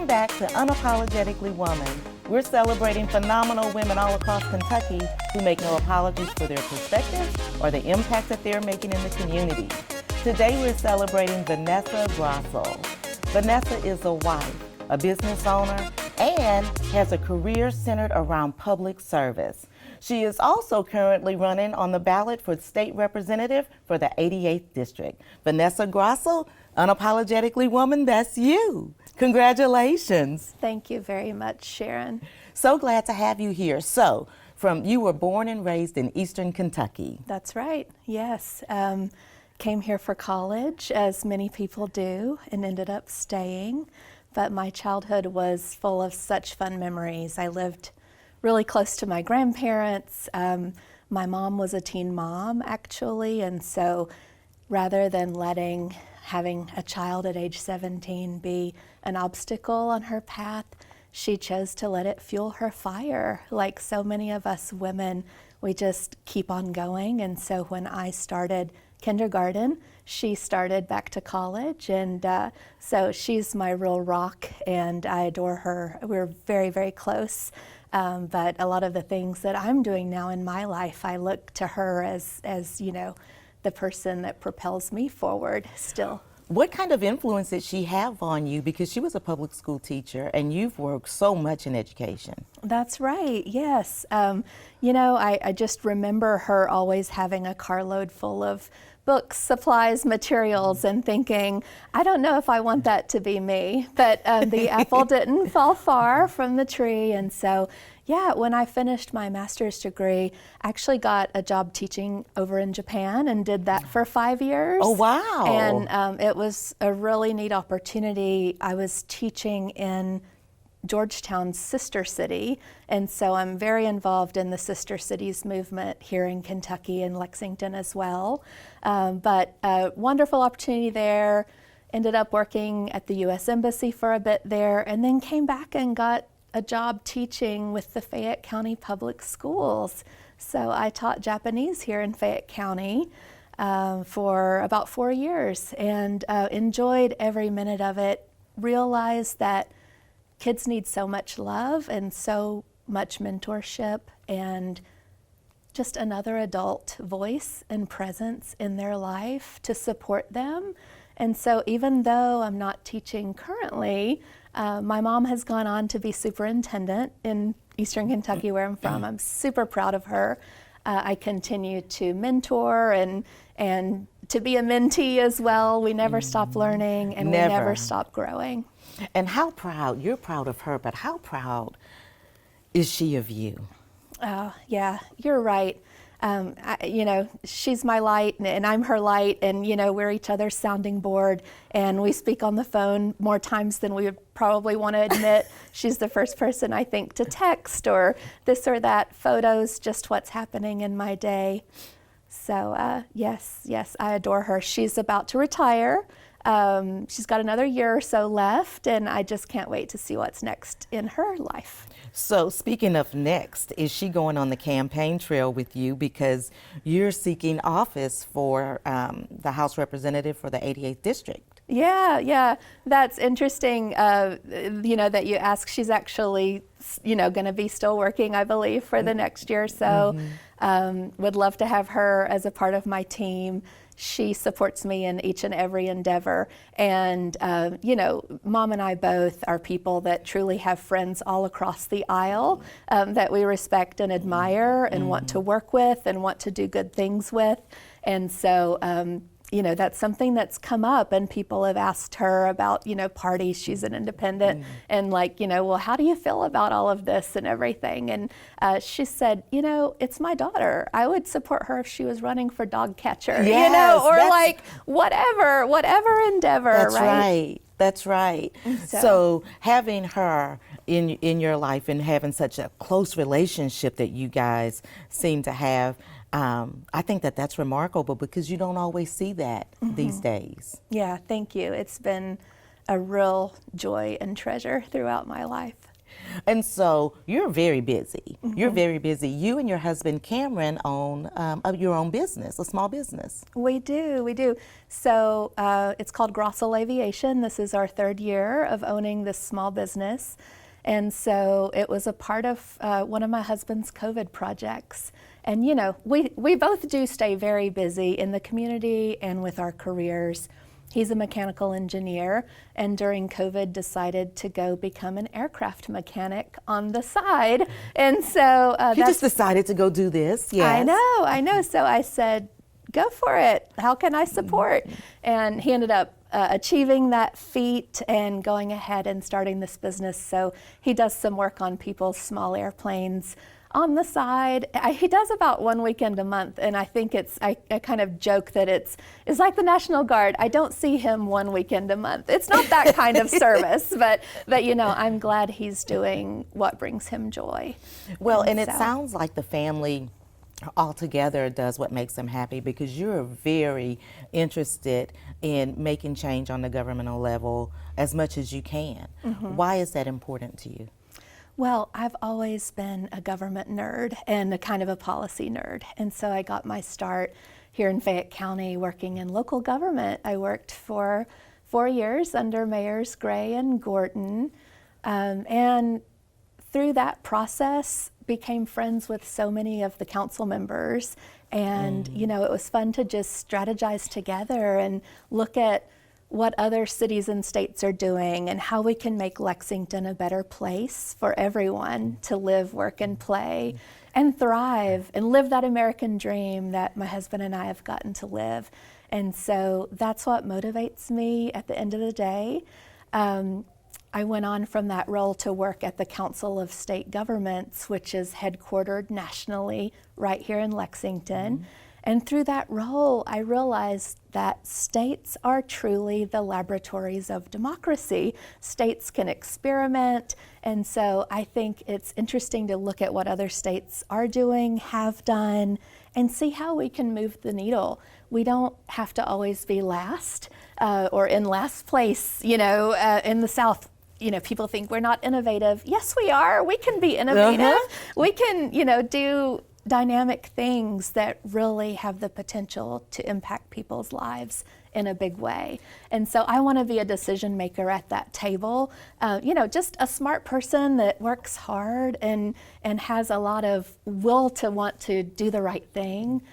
Welcome back to Unapologetically Woman. We're celebrating phenomenal women all across Kentucky who make no apologies for their perspectives or the impact that they're making in the community. Today we're celebrating Vanessa Grossl. Vanessa is a wife, a business owner, and has a career centered around public service. She is also currently running on the ballot for state representative for the 88th district. Vanessa Grossl, Unapologetically Woman, that's you. Congratulations. Thank you very much, Sharon. So glad to have you here. So, you were born and raised in Eastern Kentucky. That's right, yes. Came here for college, as many people do, and ended up staying. But my childhood was full of such fun memories. I lived really close to my grandparents. My mom was a teen mom, actually, and so rather than having a child at age 17 be an obstacle on her path, she chose to let it fuel her fire. Like so many of us women, we just keep on going. And so when I started kindergarten, she started back to college, and so she's my real rock, and I adore her. We're very, very close. But a lot of the things that I'm doing now in my life, I look to her as the person that propels me forward still. What kind of influence did she have on you? Because she was a public school teacher and you've worked so much in education. That's right, yes. I just remember her always having a carload full of books, supplies, materials, and thinking, I don't know if I want that to be me. But the apple didn't fall far from the tree, and so when I finished my master's degree, I actually got a job teaching over in Japan and did that for 5 years. Oh, wow. And it was a really neat opportunity. I was teaching in Georgetown's sister city, and so I'm very involved in the sister cities movement here in Kentucky and Lexington as well. But a wonderful opportunity there. Ended up working at the U.S. Embassy for a bit there, and then came back and got a job teaching with the Fayette County Public Schools. So I taught Japanese here in Fayette County for about 4 years, and enjoyed every minute of it. Realized that kids need so much love and so much mentorship and just another adult voice and presence in their life to support them. And so even though I'm not teaching currently, my mom has gone on to be superintendent in Eastern Kentucky, where I'm from. I'm super proud of her. I continue to mentor and to be a mentee as well. We never stop learning, and we never stop growing. And how proud, you're proud of her, but how proud is she of you? Oh, yeah, you're right. She's my light and I'm her light, and, we're each other's sounding board, and we speak on the phone more times than we would probably want to admit. She's the first person I think to text or this or that, photos, just what's happening in my day. So yes, I adore her. She's about to retire. She's got another year or so left, and I just can't wait to see what's next in her life. So speaking of next, is she going on the campaign trail with you because you're seeking office for the House representative for the 88th district? Yeah, that's interesting, that you ask. She's actually, going to be still working, I believe, for the next year or so. Would love to have her as a part of my team. She supports me in each and every endeavor. And, Mom and I both are people that truly have friends all across the aisle that we respect and admire and want to work with and want to do good things with. And so, that's something that's come up, and people have asked her about, parties. She's an independent, and well, how do you feel about all of this and everything? And she said, it's my daughter. I would support her if she was running for dog catcher, or whatever endeavor. That's right. So having her in your life and having such a close relationship that you guys seem to have, I think that's remarkable because you don't always see that these days. Yeah, thank you. It's been a real joy and treasure throughout my life. And so you're very busy. Mm-hmm. You're very busy. You and your husband Cameron own your own business, a small business. We do. So it's called Grossl Aviation. This is our third year of owning this small business. And so it was a part of one of my husband's COVID projects. And you know, we both do stay very busy in the community and with our careers. He's a mechanical engineer, and during COVID decided to go become an aircraft mechanic on the side. And so he just decided to go do this. Yes. I know. So I said, go for it. How can I support? And he ended up achieving that feat and going ahead and starting this business. So he does some work on people's small airplanes on the side. He does about one weekend a month, and I think I kind of joke that it's like the National Guard. I don't see him one weekend a month. It's not that kind of service, but you know, I'm glad he's doing what brings him joy. Well, and it sounds like the family altogether does what makes them happy, because you're very interested in making change on the governmental level as much as you can. Mm-hmm. Why is that important to you? Well, I've always been a government nerd and a kind of a policy nerd. And so I got my start here in Fayette County working in local government. I worked for 4 years under Mayors Gray and Gordon. And through that process, became friends with so many of the council members. And, you know, it was fun to just strategize together and look at what other cities and states are doing and how we can make Lexington a better place for everyone to live, work, and play and thrive and live that American dream that my husband and I have gotten to live. And so that's what motivates me at the end of the day. I went on from that role to work at the Council of State Governments, which is headquartered nationally right here in Lexington. Mm-hmm. And through that role, I realized that states are truly the laboratories of democracy. States can experiment, and so I think it's interesting to look at what other states are doing, have done, and see how we can move the needle. We don't have to always be last or in last place, you know, in the South. You know, people think we're not innovative. Yes, we are. We can be innovative. Uh-huh. We can, you know, do dynamic things that really have the potential to impact people's lives in a big way. And so I want to be a decision maker at that table, you know, just a smart person that works hard and has a lot of will to want to do the right thing.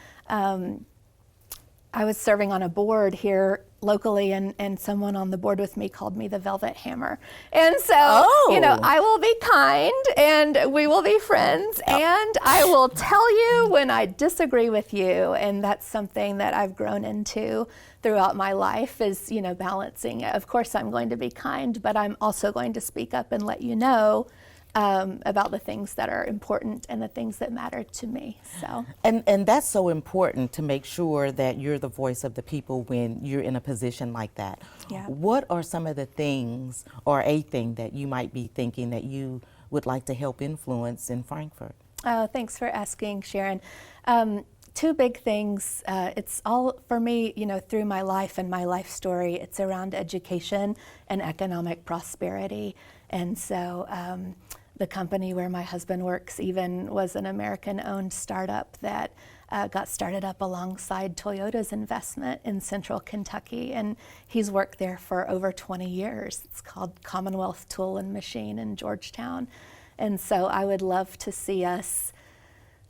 I was serving on a board here locally, and someone on the board with me called me the Velvet Hammer. And so, you know, I will be kind and we will be friends, and I will tell you when I disagree with you. And that's something that I've grown into throughout my life is, you know, balancing it. Of course, I'm going to be kind, but I'm also going to speak up and let you know about the things that are important and the things that matter to me. So, and that's so important, to make sure that you're the voice of the people when you're in a position like that. Yeah. What are some of the things, or a thing that you might be thinking that you would like to help influence in Frankfort? Oh, thanks for asking, Sharon. Two big things. It's all, for me, you know, through my life and my life story, it's around education and economic prosperity. And so the company where my husband works even was an American-owned startup that got started up alongside Toyota's investment in central Kentucky. And he's worked there for over 20 years. It's called Commonwealth Tool and Machine in Georgetown. And so I would love to see us,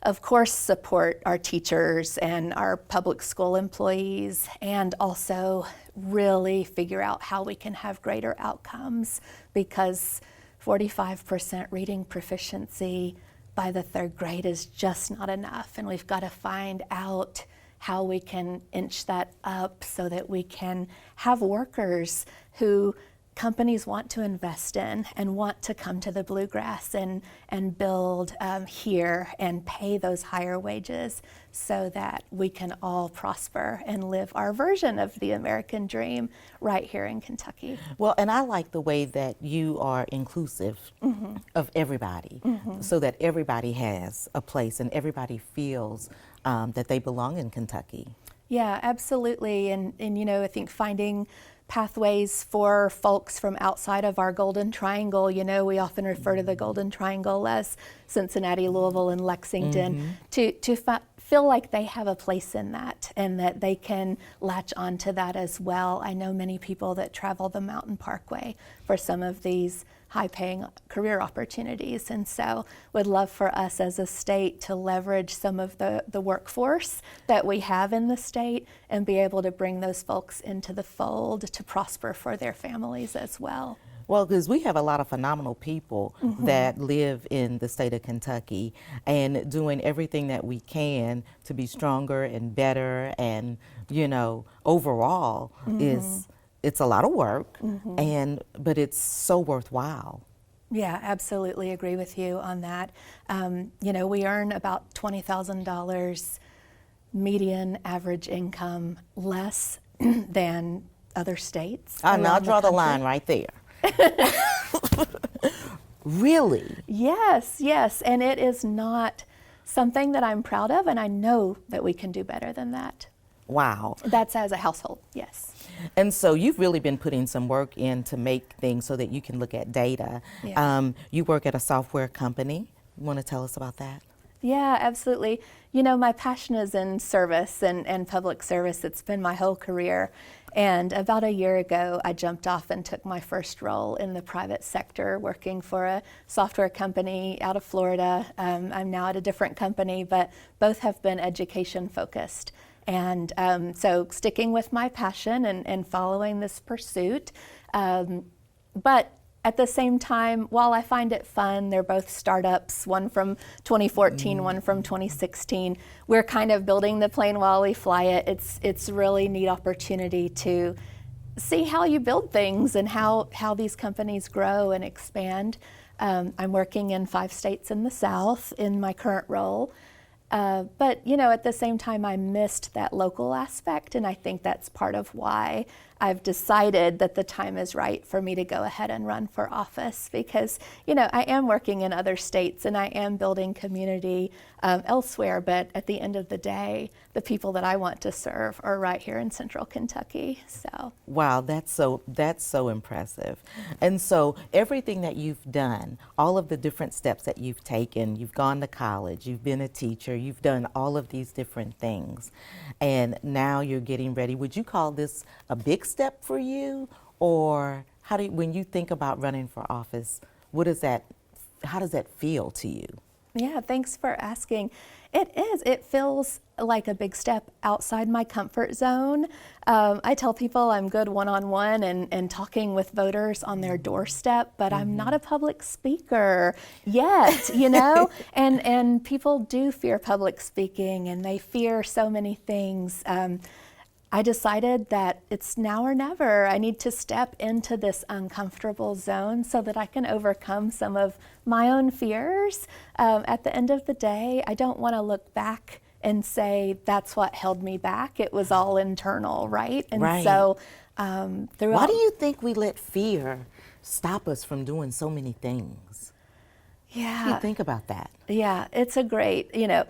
of course, support our teachers and our public school employees, and also really figure out how we can have greater outcomes, because 45% reading proficiency by the third grade is just not enough. And we've got to find out how we can inch that up so that we can have workers who companies want to invest in and want to come to the Bluegrass and build here and pay those higher wages, so that we can all prosper and live our version of the American dream right here in Kentucky. Well, and I like the way that you are inclusive of everybody, so that everybody has a place and everybody feels that they belong in Kentucky. Yeah, absolutely. And you know, I think finding pathways for folks from outside of our Golden Triangle. You know, we often refer to the Golden Triangle as Cincinnati, Louisville, and Lexington, to feel like they have a place in that and that they can latch onto that as well. I know many people that travel the Mountain Parkway for some of these high-paying career opportunities, and so would love for us as a state to leverage some of the workforce that we have in the state and be able to bring those folks into the fold to prosper for their families as well. Well, because we have a lot of phenomenal people that live in the state of Kentucky and doing everything that we can to be stronger and better, and, you know, overall it's a lot of work, but it's so worthwhile. Yeah, absolutely agree with you on that. You know, we earn about $20,000 median average income less than other states. Now I'll draw the line right there. Really? Yes, yes, and it is not something that I'm proud of, and I know that we can do better than that. Wow. That's as a household, yes. And so you've really been putting some work in to make things so that you can look at data. Yeah. You work at a software company. You want to tell us about that? Yeah, absolutely. You know, my passion is in service and public service. It's been my whole career. And about a year ago, I jumped off and took my first role in the private sector, working for a software company out of Florida. I'm now at a different company, but both have been education focused. And so sticking with my passion and following this pursuit. But at the same time, while I find it fun, they're both startups, one from 2014, one from 2016. We're kind of building the plane while we fly it. It's really neat opportunity to see how you build things and how these companies grow and expand. I'm working in 5 states in the South in my current role. But, you know, at the same time, I missed that local aspect, and I think that's part of why I've decided that the time is right for me to go ahead and run for office, because, you know, I am working in other states and I am building community elsewhere, but at the end of the day, the people that I want to serve are right here in Central Kentucky. So wow, that's so impressive. And so everything that you've done, all of the different steps that you've taken, you've gone to college, you've been a teacher, you've done all of these different things, and now you're getting ready. Would you call this a big step for you, or when you think about running for office, how does that feel to you? Yeah, thanks for asking. It feels like a big step outside my comfort zone. I tell people I'm good one-on-one and talking with voters on their doorstep, but I'm not a public speaker yet, you know? and people do fear public speaking, and they fear so many things. I decided that it's now or never. I need to step into this uncomfortable zone so that I can overcome some of my own fears. At the end of the day, I don't want to look back and say that's what held me back. It was all internal, right? And so throughout. Why do you think we let fear stop us from doing so many things? Yeah. What do you think about that? Yeah, it's a great, you know,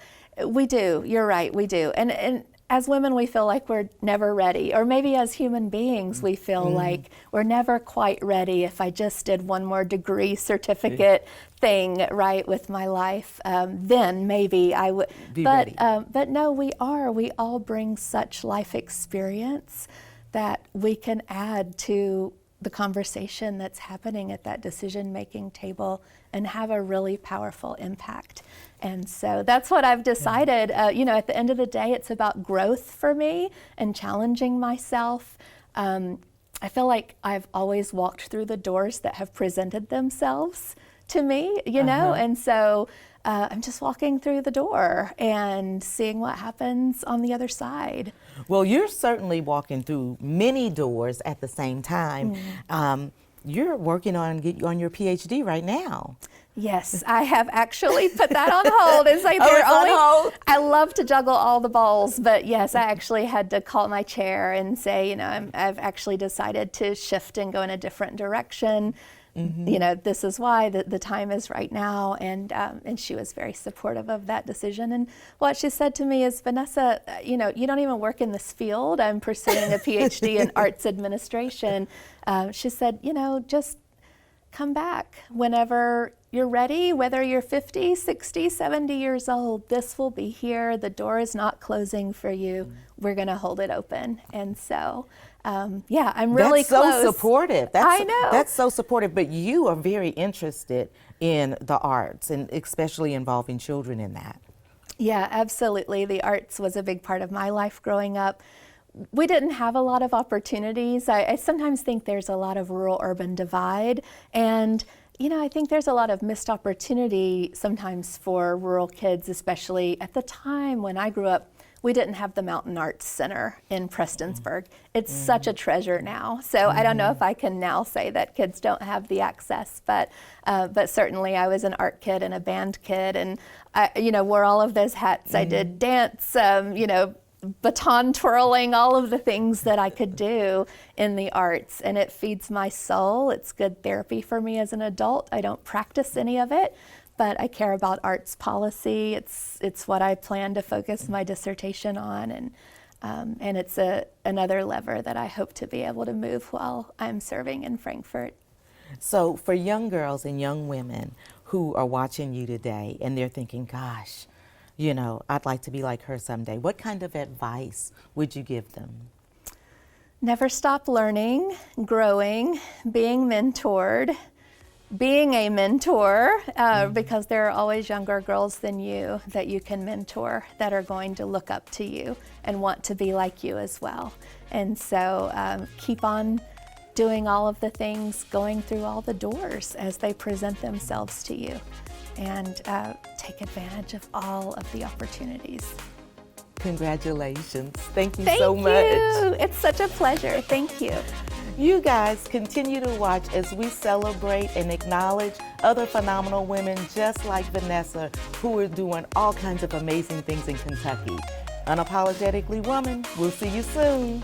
we do. You're right, we do. And as women, we feel like we're never ready, or maybe as human beings, we feel like we're never quite ready. If I just did one more degree certificate thing right with my life, then maybe I would be ready. But no, we are. We all bring such life experience that we can add to the conversation that's happening at that decision-making table and have a really powerful impact. And so that's what I've decided. You know, at the end of the day, it's about growth for me and challenging myself. I feel like I've always walked through the doors that have presented themselves to me, you know, and so I'm just walking through the door and seeing what happens on the other side. Well, you're certainly walking through many doors at the same time. You're working on your PhD right now. Yes, I have actually put that on hold. It's like it's on hold? I love to juggle all the balls, but yes, I actually had to call my chair and say, I've actually decided to shift and go in a different direction. This is why the time is right now, and she was very supportive of that decision. And what she said to me is, Vanessa, you don't even work in this field. I'm pursuing a PhD in arts administration. She said, just come back whenever you're ready, whether you're 50, 60, 70 years old, this will be here. The door is not closing for you. We're going to hold it open. And so, I'm really close. That's so supportive. I know. That's so supportive, but you are very interested in the arts and especially involving children in that. Yeah, absolutely. The arts was a big part of my life growing up. We didn't have a lot of opportunities. I sometimes think there's a lot of rural-urban divide, and I think there's a lot of missed opportunity sometimes for rural kids, especially at the time when I grew up. We didn't have the Mountain Arts Center in Prestonsburg. It's such a treasure now. So I don't know if I can now say that kids don't have the access, but certainly I was an art kid and a band kid, and I, wore all of those hats. I did dance, baton twirling, all of the things that I could do in the arts, and it feeds my soul. It's good therapy for me as an adult. I don't practice any of it, but I care about arts policy. It's what I plan to focus my dissertation on, and it's another lever that I hope to be able to move while I'm serving in Frankfurt. So for young girls and young women who are watching you today and they're thinking, gosh, I'd like to be like her someday, what kind of advice would you give them? Never stop learning, growing, being mentored, being a mentor, because there are always younger girls than you that you can mentor that are going to look up to you and want to be like you as well. And so keep on doing all of the things, going through all the doors as they present themselves to you, and take advantage of all of the opportunities. Congratulations. Thank you so much. Thank you. It's such a pleasure. Thank you. You guys continue to watch as we celebrate and acknowledge other phenomenal women just like Vanessa, who are doing all kinds of amazing things in Kentucky. Unapologetically Woman. We'll see you soon.